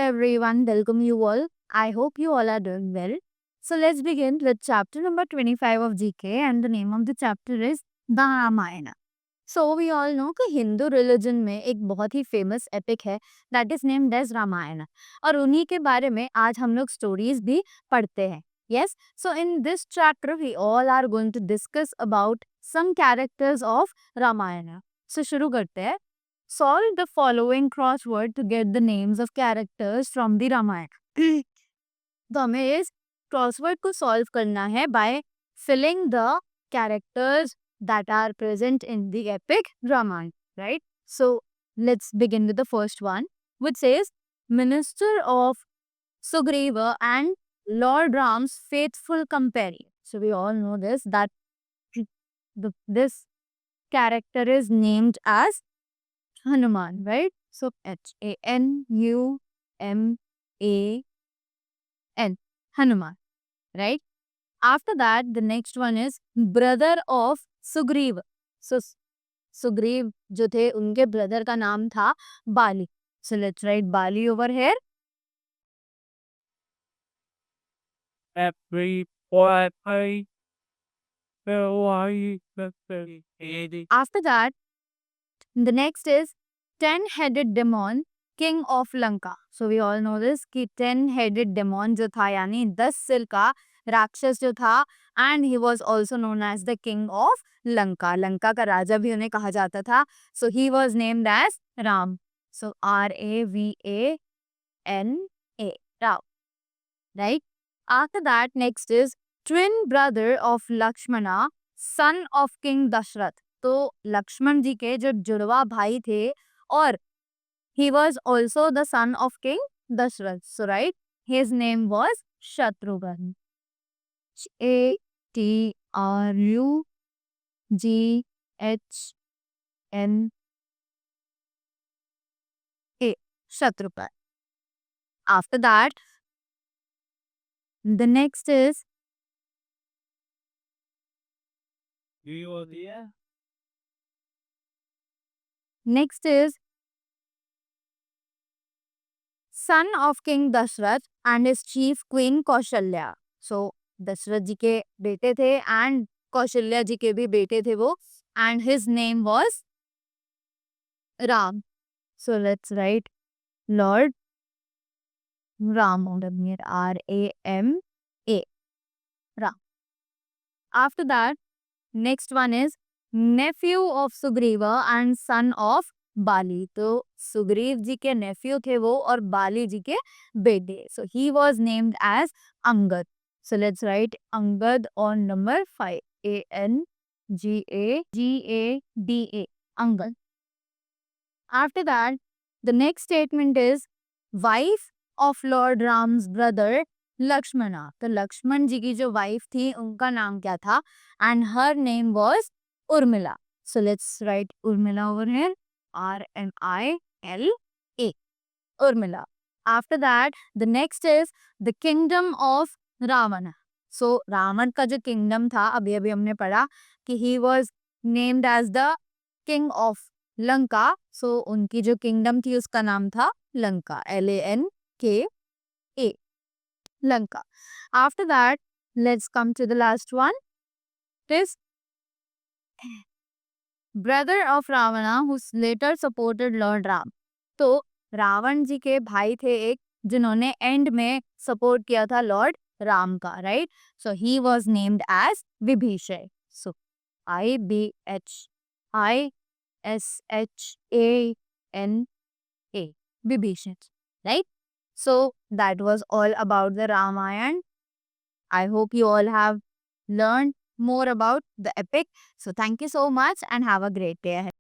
everyone, welcome you all. I hope you all are doing well. So let's begin with chapter number 25 of GK, and the name of the chapter is the Ramayana. So we all know कि Hindu religion में एक बहुत ही famous epic है that is named as Ramayana, और उन्हीं के बारे में आज हम लोग स्टोरीज भी पढ़ते हैं. Yes, so in this chapter we all are going to discuss about some characters of Ramayan. सो शुरू करते हैं. Solve the following crossword to get the names of characters from the Ramayana. तो हमें इस क्रॉसवर्ड को सॉल्व करना है by filling the characters that are present in the epic Ramayana, right? So let's begin with the first one, which says Minister of Sugriva and Lord Ram's faithful companion. So we all know this, that this character is named as Hanuman, right? So Hanuman, Hanuman, right? After that, the next one is brother of Sugriv. So Sugriv जो थे उनके brother का नाम था बाली. So let's write Bali over here. After that, the next is 10-headed demon, king of Lanka. So we all know this कि 10-headed demon जो था यानी 10 सिर का राक्षस जो था, and he was also known as the king of Lanka. Lanka का राजा भी उन्हें कहा जाता था. So he was named as Ram. So Ravana, Ram, right? After that, next is twin brother of Lakshmana, son of King Dashrath. तो लक्ष्मण जी के जो जुड़वा भाई थे, और he was also the son of King Dashrath. So right, his name was Shatrughan. Shatrughan, Shatrughan. After that, the next is son of King Dashrath and his chief queen Kaushalya. So Dasharath जी के बेटे थे and Kaushalya जी के भी बेटे थे वो, and his name was Ram. So let's write Lord Ram over here, R-A-M-A, Ram. After that, next one is nephew of Sugriva and son of बाली. तो सुग्रीव जी के नेफ्यू थे वो और बाली जी के बेटे. So he was named as Angad. So let's write Angad on number 5, A-N-G-A-G-A-D-A, Angad. After that, the next statement is wife of Lord Ram's brother Lakshmana. तो लक्ष्मण जी की जो वाइफ थी उनका नाम क्या था, and her name was Urmila. So let's write Urmila over here, R-M-I-L-A, Urmila. After that, the next is the kingdom of Ravana. So Ravan का जो kingdom था, अभी अभी हमने पढ़ा कि he was named as the king of Lanka. So उनकी जो kingdom थी उसका नाम था Lanka, L-A-N-K-A, Lanka. After that, let's come to the last one. This brother of Ravana who later supported Lord Ram. तो रावण जी के भाई थे एक जिन्होंने एंड में सपोर्ट किया था लॉर्ड राम का, right? So he was named as Vibhishan. So I-B-H-I-S-H-A-N-A, Vibhishan, right? So that was all about the Ramayana. I hope you all have learned more about the epic. So thank you so much and have a great day ahead.